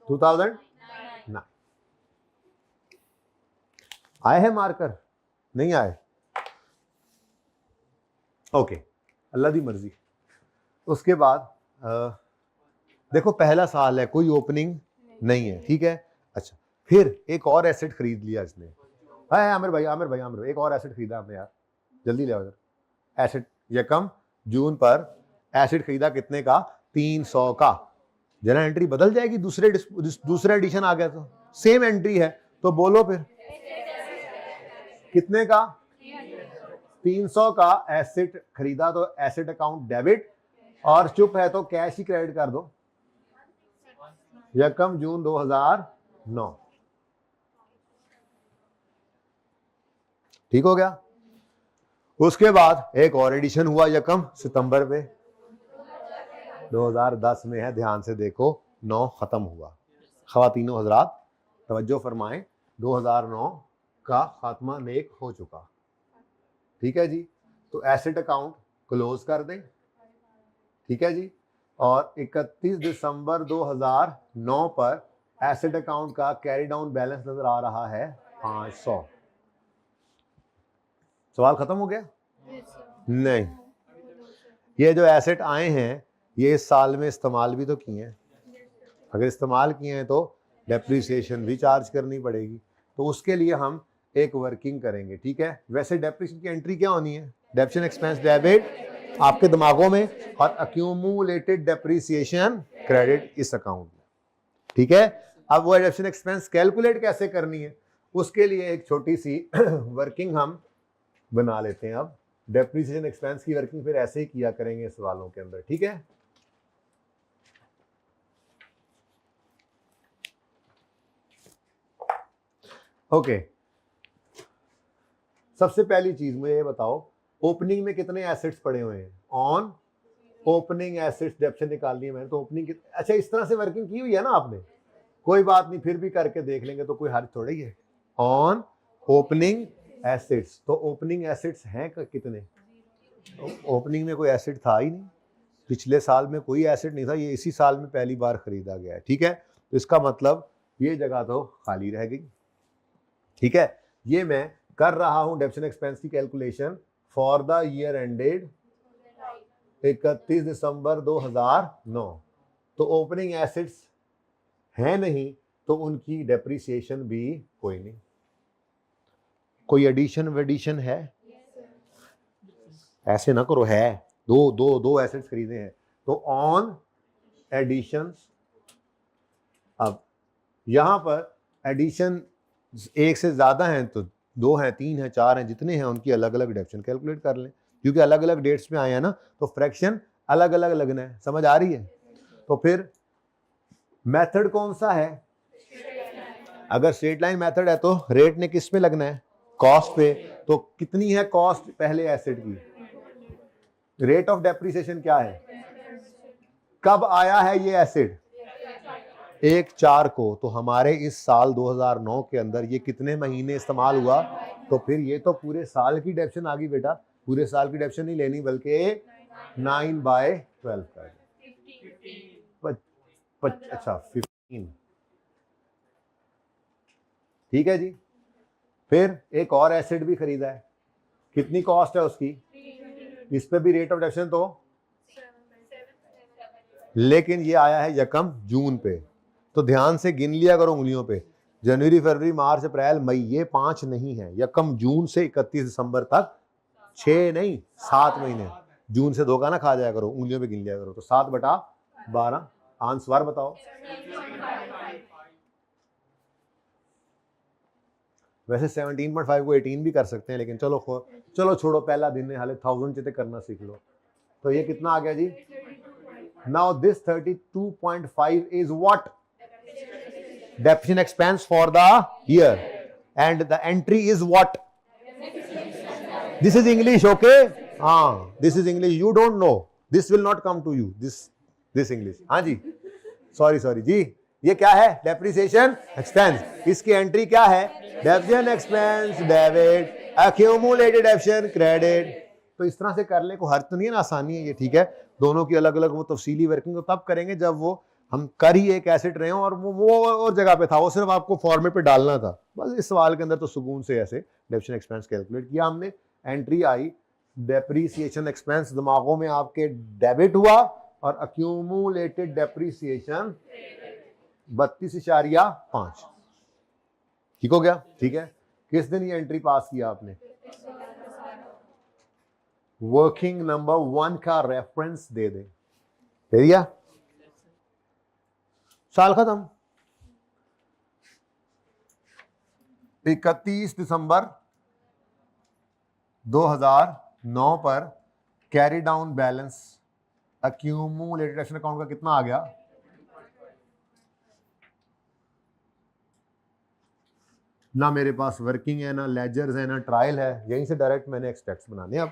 2009। आए हैं मार्कर? नहीं आए? ओके, अल्लाह दी मर्जी। उसके बाद देखो पहला साल है, कोई ओपनिंग नहीं है, ठीक है। अच्छा, फिर एक और एसेट खरीद लिया इसने। आमिर भाई एक और एसेट खरीदा हमने यार, जल्दी ले आओ इधर। एसेट यकम जून पर एसेट खरीदा, कितने का? 300 का। जरा एंट्री बदल जाएगी, दूसरा एडिशन आ गया तो सेम एंट्री है, तो बोलो फिर कितने का? 300 का एसेट खरीदा, तो एसेट अकाउंट डेबिट, और चुप है तो कैश ही क्रेडिट कर दो। यकम जून 2009, ठीक हो गया। उसके बाद एक और एडिशन हुआ यकम सितंबर पे, 2010 में है, ध्यान से देखो, 9 खत्म हुआ। ख्वातीनो हजरात तवज्जो फरमाएं, 2009 का खात्मा नेक हो चुका, ठीक है जी। तो एसेट अकाउंट क्लोज कर दें, ठीक है जी। और 31 दिसंबर 2009 पर एसेट अकाउंट का कैरी डाउन बैलेंस नजर आ रहा है 500। सवाल खत्म हो गया? नहीं, ये जो एसेट आए हैं ये इस साल में इस्तेमाल भी तो किए हैं, अगर इस्तेमाल किए हैं तो डेप्रिसिएशन भी चार्ज करनी पड़ेगी, तो उसके लिए हम एक वर्किंग करेंगे, ठीक है। वैसे डेप्रिसिएशन की एंट्री क्या होनी है? डेप्रिसिएशन एक्सपेंस डेबिट आपके दिमागों में, और अक्यूमुलेटेड डेप्रिसिएशन क्रेडिट इस अकाउंट में, ठीक है। अब वो डेप्रिसिएशन एक्सपेंस कैलकुलेट कैसे करनी है, उसके लिए एक छोटी सी वर्किंग हम बना लेते हैं। अब डेप्रिसिएशन एक्सपेंस की वर्किंग फिर ऐसे ही किया करेंगे सवालों के अंदर, ठीक है। ओके, सबसे पहली चीज मुझे ये बताओ, ओपनिंग में कितने एसेट्स पड़े हुए हैं? ऑन ओपनिंग एसेट्स डेप्शन निकालनी है मैंने, तो ओपनिंग अच्छा इस तरह से वर्किंग की हुई है ना आपने, कोई बात नहीं, फिर भी करके देख लेंगे, तो कोई हर्ज थोड़ी है। ऑन ओपनिंग एसेट्स, तो ओपनिंग एसेट्स हैं कितने? ओपनिंग में कोई एसेट था ही नहीं, पिछले साल में कोई एसेट नहीं था, ये इसी साल में पहली बार खरीदा गया है, ठीक है। तो इसका मतलब ये जगह तो खाली रह गई, ठीक है। ये मैं कर रहा हूं डेप्शन एक्सपेंस की calculation for the year ended 31 दिसंबर 2009। तो ओपनिंग एसेट्स हैं नहीं, तो उनकी डेप्रिसिएशन भी कोई नहीं। कोई एडिशन वेडिशन है? ऐसे ना करो, है दो एसेट्स खरीदे हैं, तो ऑन एडिशंस। अब यहां पर एडिशन एक से ज्यादा हैं तो 2 हैं, 3 हैं, 4 हैं, जितने हैं उनकी अलग अलग डेप्शन कैलकुलेट कर लें, क्योंकि अलग अलग डेट्स में आए हैं ना, तो फ्रैक्शन अलग अलग लगना है, समझ आ रही है। तो फिर मेथड कौन सा है? अगर स्ट्रेट लाइन मेथड है तो रेट ने किस पे लगना है? कॉस्ट पे। तो कितनी है कॉस्ट पहले एसेट की? रेट ऑफ डेप्रिसिएशन क्या है? कब आया है ये एसेट? 1/4 को। तो हमारे इस साल 2009 के अंदर ये कितने महीने इस्तेमाल हुआ? तो फिर ये तो पूरे साल की डेप्शन आ गई बेटा, पूरे साल की डेप्शन नहीं लेनी बल्कि 9/12 का। अच्छा 15, ठीक है जी। फिर एक और एसेट भी खरीदा है, कितनी कॉस्ट है उसकी, इस पे भी रेट ऑफ डेप्रिसिएशन तो, लेकिन ये आया है यकम जून पे, तो ध्यान से गिन लिया करो उंगलियों पे, जनवरी फरवरी मार्च अप्रैल मई, ये 5 नहीं है, यकम जून से 31 दिसंबर तक 6 नहीं 7 महीने, जून से 2 का ना खा जाया करो, उंगलियों पे गिन लिया करो। तो 7/12, आंसर बताओ। वैसे 17.5 को 18 भी कर सकते हैं, लेकिन चलो छोड़ो, पहला दिन है हाले 1000 चिते करना सीख लो। तो ये कितना आ गया जी, now this 32.5 is what, depreciation expense for the year, and the entry is what, this is English, okay, हाँ this is English, you don't know, this will not come to you, this English. हाँ जी, सॉरी जी, ये क्या है, डेप्रिसिएशन एक्सपेंस, इसकी एंट्री क्या है, depreciation expense debit, accumulated depreciation credit. तो इस तरह से कर ले, को हर तो नहीं है ना, आसानी है ये, ठीक है। दोनों की अलग अलग वो तफसीली वर्किंग तो तब करेंगे जब वो हम कर ही एक एसेट रहे हो और वो और जगह पे था, वो सिर्फ आपको फॉर्मेट पे डालना था बस। इस सवाल के अंदर तो सुकून से ऐसे डेप्रिसिएशन एक्सपेंस कैलकुलेट किया हमने, एंट्री आई डेप्रिसिएशन एक्सपेंस दिमागों में आपके डेबिट हुआ, और एक्यूमुलेटेड डेप्रिसिएशन 32.5, ठीक हो गया, ठीक है। किस दिन ये एंट्री पास किया आपने, वर्किंग नंबर 1 का रेफरेंस दे दिया, साल खत्म। 31 दिसंबर 2009 पर carry down balance accumulated action account का कितना आ गया, ना मेरे पास वर्किंग है, ना लेजर्स है, ना ट्रायल है, यहीं से डायरेक्ट मैंने एक्सट्रैक्ट्स बनाने अब,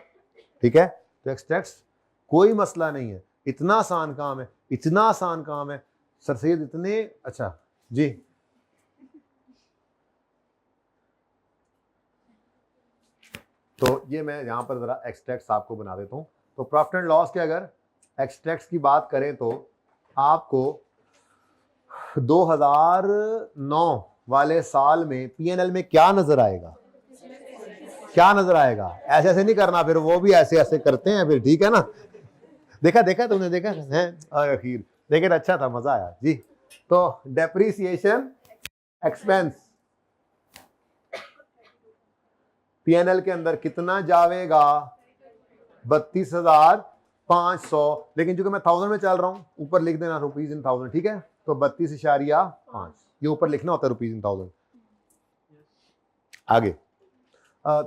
ठीक है। तो एक्सट्रैक्ट्स कोई मसला नहीं है, इतना आसान काम है, इतना आसान काम है सर सैयद, इतने अच्छा जी। तो ये मैं यहां पर जरा एक्सट्रैक्ट्स आपको बना देता हूं। तो प्रॉफिट एंड लॉस के अगर एक्सट्रैक्ट्स की बात करें तो आपको 2009 वाले साल में पीएनएल में क्या नजर आएगा, क्या नजर आएगा, ऐसे ऐसे नहीं करना, फिर वो भी ऐसे ऐसे करते हैं फिर, ठीक है ना। देखा तुमने, देखा है अखीर, लेकिन अच्छा था, मजा आया जी। तो डेप्रिसिएशन एक्सपेंस पीएनएल के अंदर कितना जावेगा, 32,500, लेकिन चूंकि मैं 1000 में चल रहा हूं, ऊपर लिख देना रुपीज इन 1000, ठीक है। तो 32.5 ये ऊपर लिखना होता है रुपीज इन 1000। आगे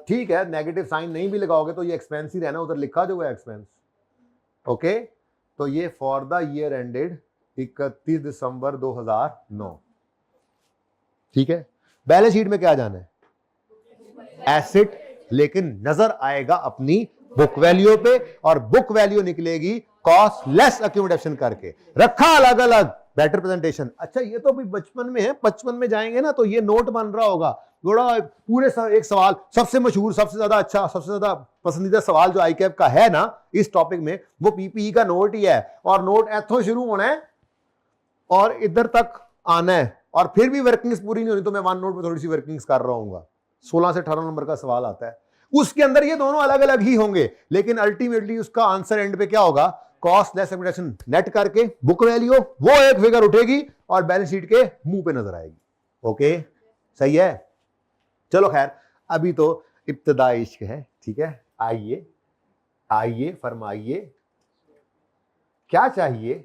ठीक है, नेगेटिव साइन नहीं भी लगाओगे तो ये एक्सपेंस ही रहना, उधर लिखा जो है एक्सपेंस, ओके। तो ये फॉर द ईयर एंडेड 31 दिसंबर 2009, ठीक है। बैलेंस शीट में क्या जाना है, एसेट, लेकिन नजर आएगा अपनी बुक वैल्यू पे, और बुक वैल्यू निकलेगी कॉस्ट लेस एक्यूमुलेशन करके, रखा अलग अलग, बेटर प्रेजेंटेशन। अच्छा ये तो भी बचपन में है, 55 में जाएंगे ना तो ये नोट बन रहा होगा बड़ा, पूरे एक सवाल सबसे मशहूर, सबसे ज्यादा अच्छा, सबसे ज्यादा पसंदीदा सवाल जो आईकैप का है ना इस टॉपिक में, वो पीपीई का नोट ही है, और नोट इथों शुरू होना है और इधर तक आना है, और फिर भी वर्किंग्स पूरी नहीं होनी तो मैं वन नोट में थोड़ी सी वर्किंग्स कर रहा हूँ। 16 से 18 नंबर का सवाल आता है, उसके अंदर ये दोनों अलग अलग ही होंगे, लेकिन अल्टीमेटली उसका आंसर एंड पे क्या होगा, कॉस्ट लेस एक्यूमुलेशन नेट करके बुक वैल्यू, वो एक फिगर उठेगी और बैलेंस शीट के मुंह पे नजर आएगी, ओके सही है। चलो खैर, अभी तो इब्तिदाई इश्क है, ठीक है। आइए आइए फरमाइए, क्या चाहिए,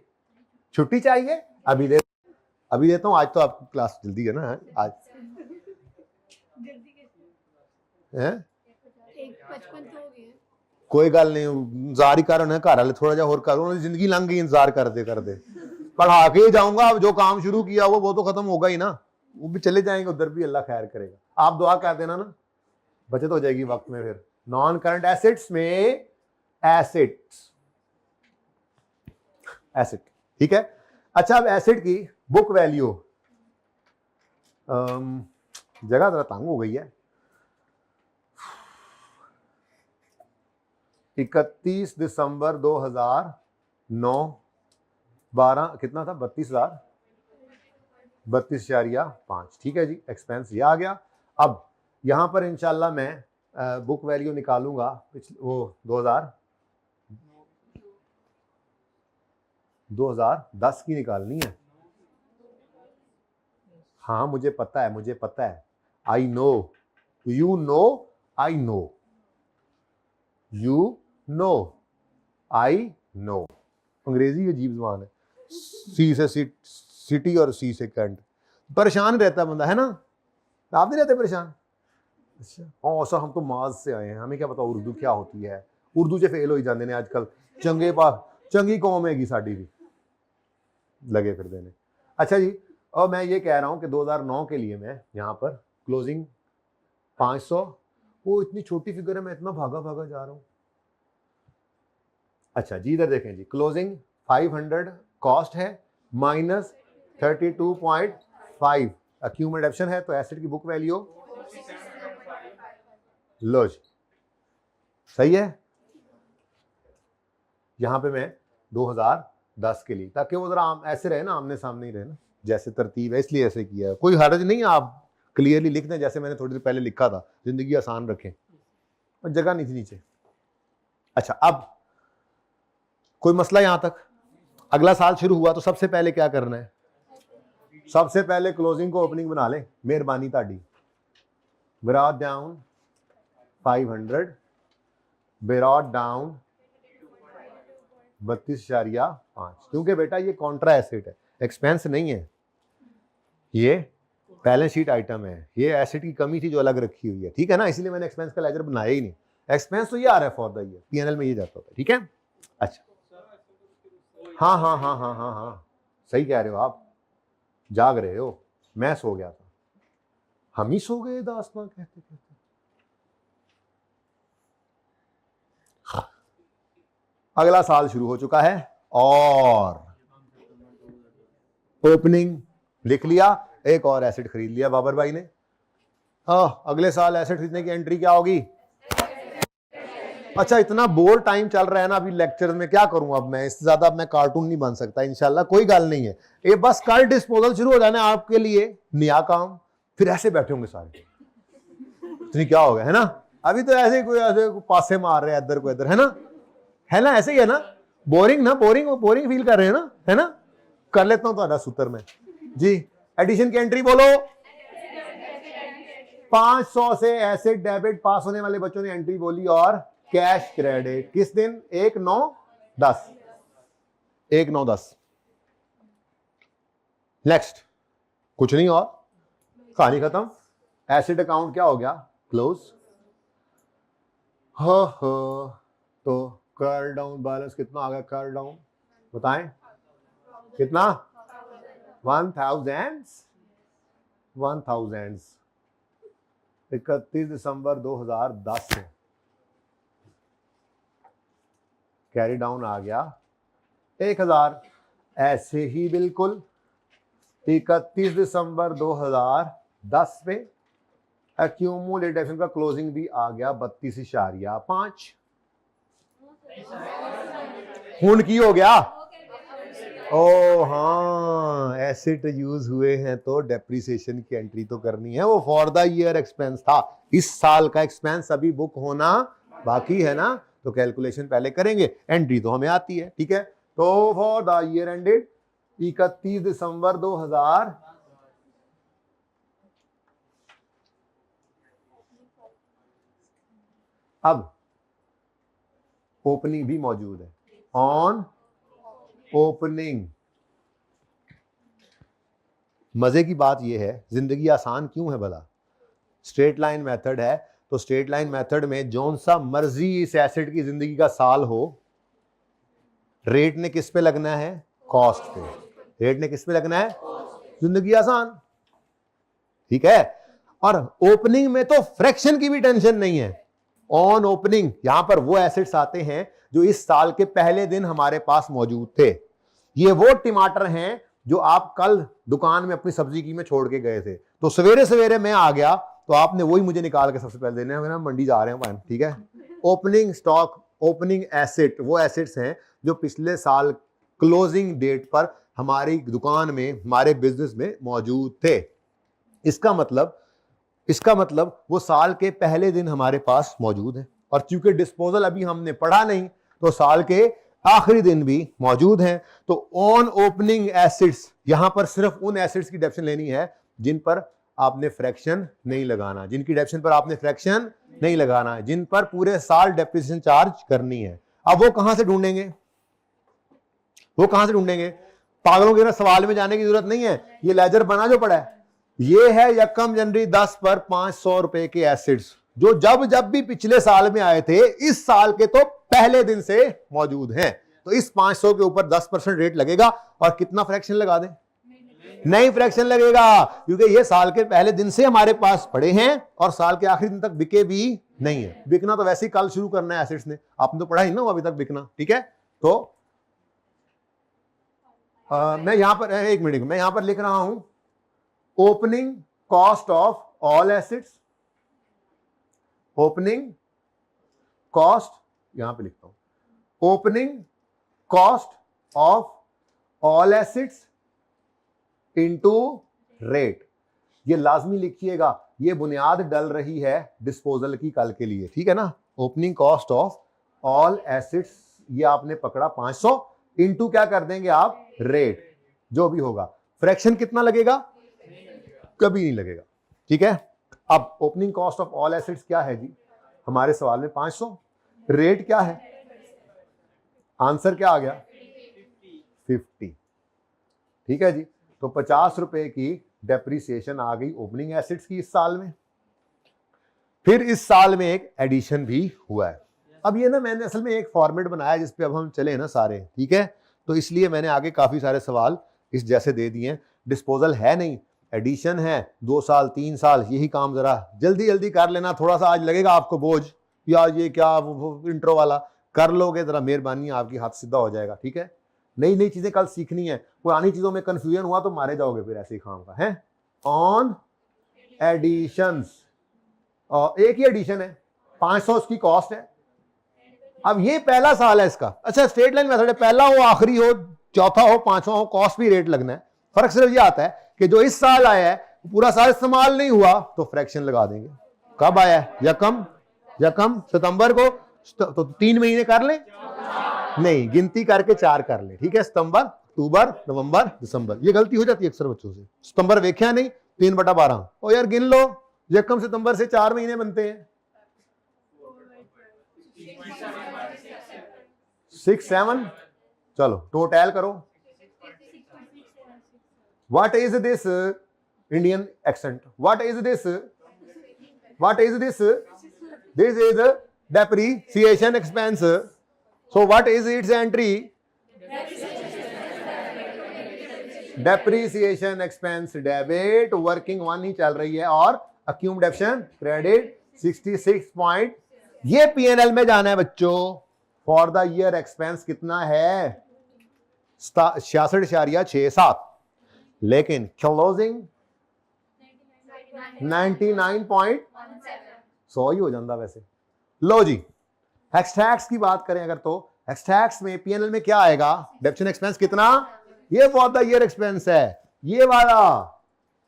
छुट्टी चाहिए, अभी देता हूं, आज तो आपकी क्लास जल्दी है ना, आज है, 55 तो हो गए, कोई गल नहीं, इंतजार ही कर घर वाले थोड़ा जा और करो, जिंदगी लंघ गई इंतजार करते करते, पढ़ा के ही जाऊंगा, अब जो काम शुरू किया वो तो खत्म होगा ही ना, वो भी चले जाएंगे उधर भी, अल्लाह खैर करेगा। आप दुआ कर देना ना, बचत हो जाएगी वक्त में। फिर नॉन करंट एसेट्स में एसेट, ठीक है। अच्छा अब एसेट की बुक वैल्यू, जगह जरा तंग हो गई है, 31 दिसंबर 2009 12 कितना था, 32,500, ठीक है जी। एक्सपेंस ये आ गया, अब यहां पर इंशाल्लाह मैं बुक वैल्यू निकालूंगा, वो 2010 की निकालनी है। हाँ मुझे पता है, I know, you know, I know, you know, I know. अंग्रेजी अजीब जुबान है, सी से सिटी और सी से कैंट, परेशान रहता बंदा, है ना? आप नहीं रहते परेशान? अच्छा हाँ सर, हम तो माज से आए हैं, हमें क्या पता उर्दू क्या होती है। उर्दू से फेल हो ही जाते हैं आजकल, चंगी कौम हैगी साड़ी भी लगे फिर देने। अच्छा जी, और मैं ये कह रहा हूं कि 2009 के लिए मैं यहाँ पर क्लोजिंग 500, वो इतनी छोटी फिगर है, मैं इतना भागा भागा जा रहा हूं। अच्छा जी इधर देखें जी, क्लोजिंग 500 कॉस्ट है माइनस 32.5 अक्यूमुलेशन है, तो एसेट की बुक वैल्यू लो जी, सही है। यहां पे मैं 2010 के लिए, ताकि वो जरा ऐसे रहे ना, आमने सामने ही रहे ना, जैसे तरतीब है, इसलिए ऐसे किया है। कोई हर्ज नहीं, आप क्लियरली लिख दें जैसे मैंने थोड़ी देर पहले लिखा था, जिंदगी आसान रखें, और जगह नहीं थी नीचे। अच्छा अब कोई मसला यहां तक? अगला साल शुरू हुआ तो सबसे पहले क्या करना है? सबसे पहले क्लोजिंग को ओपनिंग बना लें, मेहरबानी ताड़ी। ब्रॉट डाउन 500, ब्रॉट डाउन 32.5, क्योंकि बेटा ये कॉन्ट्रा एसेट है, एक्सपेंस नहीं है, ये बैलेंस शीट आइटम है, ये एसेट की कमी थी जो अलग रखी हुई है, ठीक है ना? इसलिए मैंने एक्सपेंस का लेजर बनाया ही नहीं। एक्सपेंस तो ये आ रहा है फॉर द ईयर, पीएनएल में ये जाता होता है, ठीक है? अच्छा हाँ हाँ हाँ हाँ हाँ हाँ, सही कह रहे हो आप, जाग रहे हो, मैं सो गया था, हम ही सो गए दास्तान कहते कहते। अगला साल शुरू हो चुका है और ओपनिंग लिख लिया, एक और एसेट खरीद लिया बाबर भाई ने। हाँ अगले साल एसेट खरीदने की एंट्री क्या होगी? अच्छा इतना बोर टाइम चल रहा है ना अभी लेक्चर में, क्या करूं अब मैं, इससे ज्यादा मैं कार्टून नहीं बन सकता इंशाल्लाह, कोई गल नहीं है। ये बस कल डिस्पोजल शुरू हो जाना आपके लिए, नया काम, फिर ऐसे बैठे होंगे सारे, इतनी क्या हो गया, है ना? अभी तो ऐसे कोई पासे मार रहे हैं इधर को इधर, है ना? है ना, ऐसे ही है ना? बोरिंग ना, बोरिंग फील कर रहे हैं ना, है ना? कर लेता हूं तुम्हारा सूत्र में जी। एडिशन की एंट्री बोलो। 500 से एसेट डेबिट पास होने वाले बच्चों ने एंट्री बोली, और कैश क्रेडिट किस दिन? 1/9/10, 1/9/10। नेक्स्ट, कुछ नहीं और, कहानी खत्म। एसेट अकाउंट क्या हो गया? क्लोज। हो तो कर्ल डाउन बैलेंस कितना आ गया? कर्ल डाउन बताएं कितना? 1000 31 दिसंबर 2010 से कैरी डाउन आ गया 1000, ऐसे ही बिल्कुल 31 दिसंबर 2010 पे एक्यूमुलेटेशन का क्लोजिंग भी आ गया 32.5। हुन की हो गया? ओ हाँ, एसेट यूज हुए हैं तो डेप्रिसिएशन की एंट्री तो करनी है, वो फॉर द ईयर एक्सपेंस था, इस साल का एक्सपेंस अभी बुक होना बाकी है ना, तो कैलकुलेशन पहले करेंगे, एंट्री तो हमें आती है, ठीक है? तो फॉर द ईयर एंडेड 31 दिसंबर 2000, अब ओपनिंग भी मौजूद है, ऑन ओपनिंग। मजे की बात यह है, जिंदगी आसान क्यों है भला? स्ट्रेट लाइन मेथड है, तो स्ट्रेट लाइन मेथड में जौन सा मर्जी इस एसेट की जिंदगी का साल हो, रेट ने किस पे लगना है? कॉस्ट पे। रेट ने किस पे लगना है? जिंदगी आसान, ठीक है? और ओपनिंग में तो फ्रैक्शन की भी टेंशन नहीं है। ऑन ओपनिंग यहां पर वो एसेट्स आते हैं जो इस साल के पहले दिन हमारे पास मौजूद थे। ये वो टमाटर हैं जो आप कल दुकान में अपनी सब्जी की में छोड़ के गए थे, तो सवेरे सवेरे मैं आ गया तो आपने वही मुझे निकाल के सबसे पहले देने हैं, मंडी जा रहे हैं, ठीक है? ओपनिंग स्टॉक, ओपनिंग एसेट वो एसेट्स हैं जो पिछले साल क्लोजिंग डेट पर हमारी दुकान में, हमारे बिजनेस में मौजूद थे। इसका मतलब इसका मतलब वो साल के पहले दिन हमारे पास मौजूद है, और चूंकि डिस्पोजल अभी हमने पढ़ा नहीं तो साल के आखिरी दिन भी मौजूद हैं। तो ऑन ओपनिंग एसिड्स, यहां पर सिर्फ उन एसिड्स की डेफिनेशन लेनी है जिन पर आपने फ्रैक्शन नहीं लगाना, जिनकी डेफिनेशन पर आपने फ्रैक्शन नहीं लगाना है, जिन पर पूरे साल डेप्रिसिएशन चार्ज करनी है। अब वो कहां से ढूंढेंगे, वो कहां से ढूंढेंगे? पागलों के सवाल में जाने की जरूरत नहीं है, ये लेजर बना जो पड़ा है, ये है यकम जनवरी 10 पर 500 रुपए के एसिड्स, जो जब जब भी पिछले साल में आए थे इस साल के तो पहले दिन से मौजूद हैं। तो इस 500 के ऊपर 10% रेट लगेगा, और कितना फ्रैक्शन लगा दें? नहीं फ्रैक्शन लगेगा, क्योंकि ये साल के पहले दिन से हमारे पास पड़े हैं और साल के आखिरी दिन तक बिके भी नहीं है। बिकना तो वैसे ही कल शुरू करना है एसिड्स ने, आपने तो पढ़ा ही ना अभी तक बिकना, ठीक है। तो मैं यहां पर एक मिनट, मैं यहां पर लिख रहा हूं opening cost of all acids, opening cost, यहां पे लिखता हूं opening cost of all acids into rate. ये लाजमी लिखिएगा, ये बुनियाद डल रही है डिस्पोजल की कल के लिए, ठीक है ना। Opening cost of all acids, ये आपने पकड़ा 500, इनटू क्या कर देंगे आप? रेट, जो भी होगा। फ्रैक्शन कितना लगेगा? कभी नहीं लगेगा, ठीक है। अब opening cost of all acids क्या है जी हमारे सवाल में? 500। रेट क्या है? आंसर क्या आ गया? 50, ठीक है जी। तो 50 रुपए की डेप्रिसिएशन आ गई ओपनिंग एसिड्स की इस साल में। फिर इस साल में एक एडिशन भी हुआ है। अब ये ना मैंने असल में एक फॉर्मेट बनाया जिस पे अब हम चले ना सारे, ठीक है। तो इसलिए मैंने आगे काफी सारे सवाल इस जैसे दे दिए हैं। डिस्पोजल है नहीं, एडिशन है, 2 साल 3 साल, यही काम जरा जल्दी जल्दी कर लेना। थोड़ा सा आज लगेगा आपको बोझ, यार ये क्या इंट्रो वाला, कर लोगे जरा मेहरबानी, आपकी हाथ सीधा हो जाएगा, ठीक है। नई नई चीजें कल सीखनी है, पुरानी चीजों में कंफ्यूजन हुआ तो मारे जाओगे फिर ऐसे ही खाम का है। ऑन एडिशंस, और एक ही एडिशन है, 500 उसकी कॉस्ट है। अब ये पहला साल है इसका, अच्छा स्ट्रेट लाइन मेथड है, पहला हो आखिरी हो चौथा हो पांचवा हो, कॉस्ट भी रेट लगना है। फर्क सिर्फ ये आता है कि जो इस साल आया है पूरा साल इस्तेमाल नहीं हुआ तो फ्रैक्शन लगा देंगे। कब आया है? यकम सितंबर को, तो 3 महीने कर ले, नहीं गिनती करके 4 कर ले, ठीक है। सितंबर, अक्टूबर, नवंबर, दिसंबर। ये गलती हो जाती है अक्सर बच्चों से, सितंबर देखा नहीं, 3/12। ओ यार गिन लो, यकम सितंबर से 4 महीने बनते हैं, 6 7, चलो टोटल करो। What is this Indian accent? What is this? What is this? This is depreciation expense. So what is its entry? Depreciation expense debit, working 1 ही चल रही है, और accumulation credit 66 ये P&L में जाना है बच्चों। फॉर द ईयर एक्सपेंस कितना है? 66.67, लेकिन क्लोजिंग 99.100 ही हो जाता वैसे। लो जी, एक्सट्रैक्ट्स की बात करें अगर, तो एक्सट्रैक्ट्स में P&L में क्या आएगा? डेप्शन एक्सपेंस कितना? ये फॉर द ईयर एक्सपेंस है, ये वाला,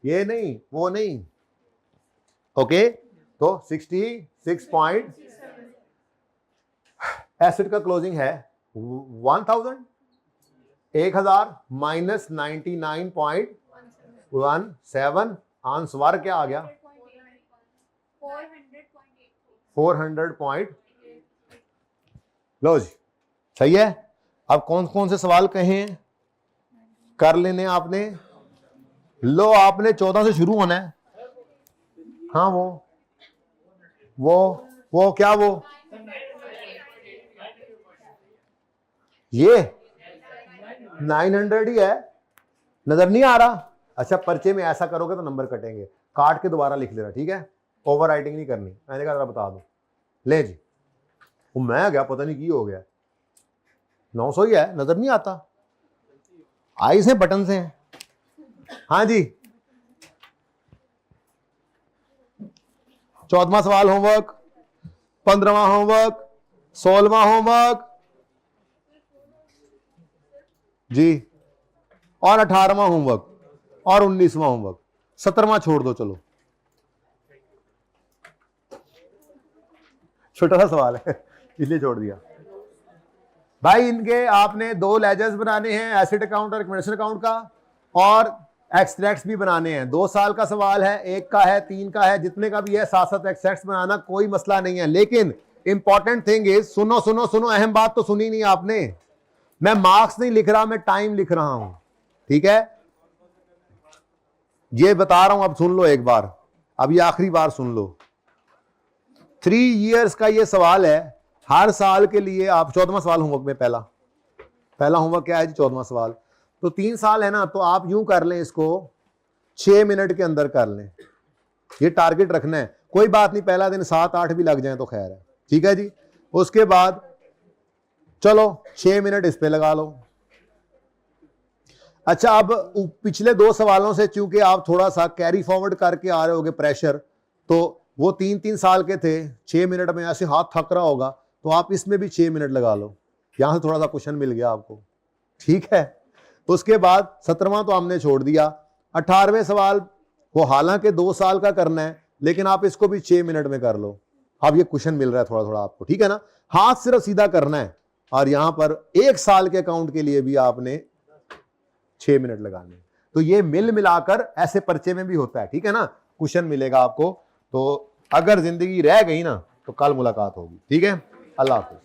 ये नहीं वो नहीं, ओके। तो 66 एसेट का क्लोजिंग है 1000 माइनस 99.17, आंसर क्या आ गया? 400 लो जी, सही है। अब कौन कौन से सवाल कहे कर लेने आपने? लो आपने 14 से शुरू होना है। हाँ वो क्या, वो ये 900 ही है, नजर नहीं आ रहा? अच्छा पर्चे में ऐसा करोगे तो नंबर कटेंगे, काट के दोबारा लिख लेना, ठीक है। ओवर राइटिंग नहीं करनी, मैंने कहा जरा बता दो। ले जी, वो मैं गया पता नहीं की हो गया, 900 ही है, नजर नहीं आता, आईज हैं बटन से हैं। हाँ जी, 14वां सवाल होमवर्क, 15वां होमवर्क, 16वां होमवर्क जी, और 18वां होमवर्क, और 19वां होमवर्क, 17वां छोड़ दो चलो। छोटा सा सवाल है इसलिए छोड़ दिया। भाई इनके आपने 2 लेजर्स बनाने हैं, एसेट अकाउंट और कमर्शियल अकाउंट का, और एक्सट्रैक्ट्स भी बनाने हैं। 2 साल का सवाल है, 1 का है, 3 का है, जितने का भी है, 7-7 एक्सट्रैक्ट्स बनाना कोई मसला नहीं है। लेकिन इंपॉर्टेंट थिंग इज, सुनो सुनो सुनो, अहम बात तो सुनी नहीं आपने, मैं मार्क्स नहीं लिख रहा, मैं टाइम लिख रहा हूं, ठीक है? ये बता रहा हूं, अब सुन लो एक बार, अब ये आखिरी बार सुन लो। 3 इयर्स का ये सवाल है, हर साल के लिए आप 14वां सवाल होमवर्क में, पहला होमवर्क क्या है जी? 14वां सवाल। तो 3 साल है ना, तो आप यूं कर लें, इसको 6 मिनट के अंदर कर लें, ये टारगेट रखना है। कोई बात नहीं, पहला दिन 7-8 भी लग जाए तो खैर है, ठीक है जी। उसके बाद चलो 6 मिनट इस पे लगा लो। अच्छा, अब पिछले 2 सवालों से चूंकि आप थोड़ा सा कैरी फॉरवर्ड करके आ रहे होगे प्रेशर, तो वो 3-3 साल के थे, 6 मिनट में ऐसे हाथ थक रहा होगा, तो आप इसमें भी 6 मिनट लगा लो, यहां से थोड़ा सा क्वेश्चन मिल गया आपको, ठीक है। उसके बाद 17वां तो हमने छोड़ दिया। 18वें सवाल वो हालांकि 2 साल का करना है, लेकिन आप इसको भी 6 मिनट में कर लो। अब ये क्वेश्चन मिल रहा है थोड़ा थोड़ा आपको, ठीक है ना? हाथ सिर्फ सीधा करना है, और यहां पर 1 साल के अकाउंट के लिए भी आपने 6 मिनट लगाने। तो ये मिल मिलाकर ऐसे पर्चे में भी होता है, ठीक है ना? क्वेश्चन मिलेगा आपको। तो अगर जिंदगी रह गई ना, तो कल मुलाकात होगी, ठीक है? अल्लाह हाफिज।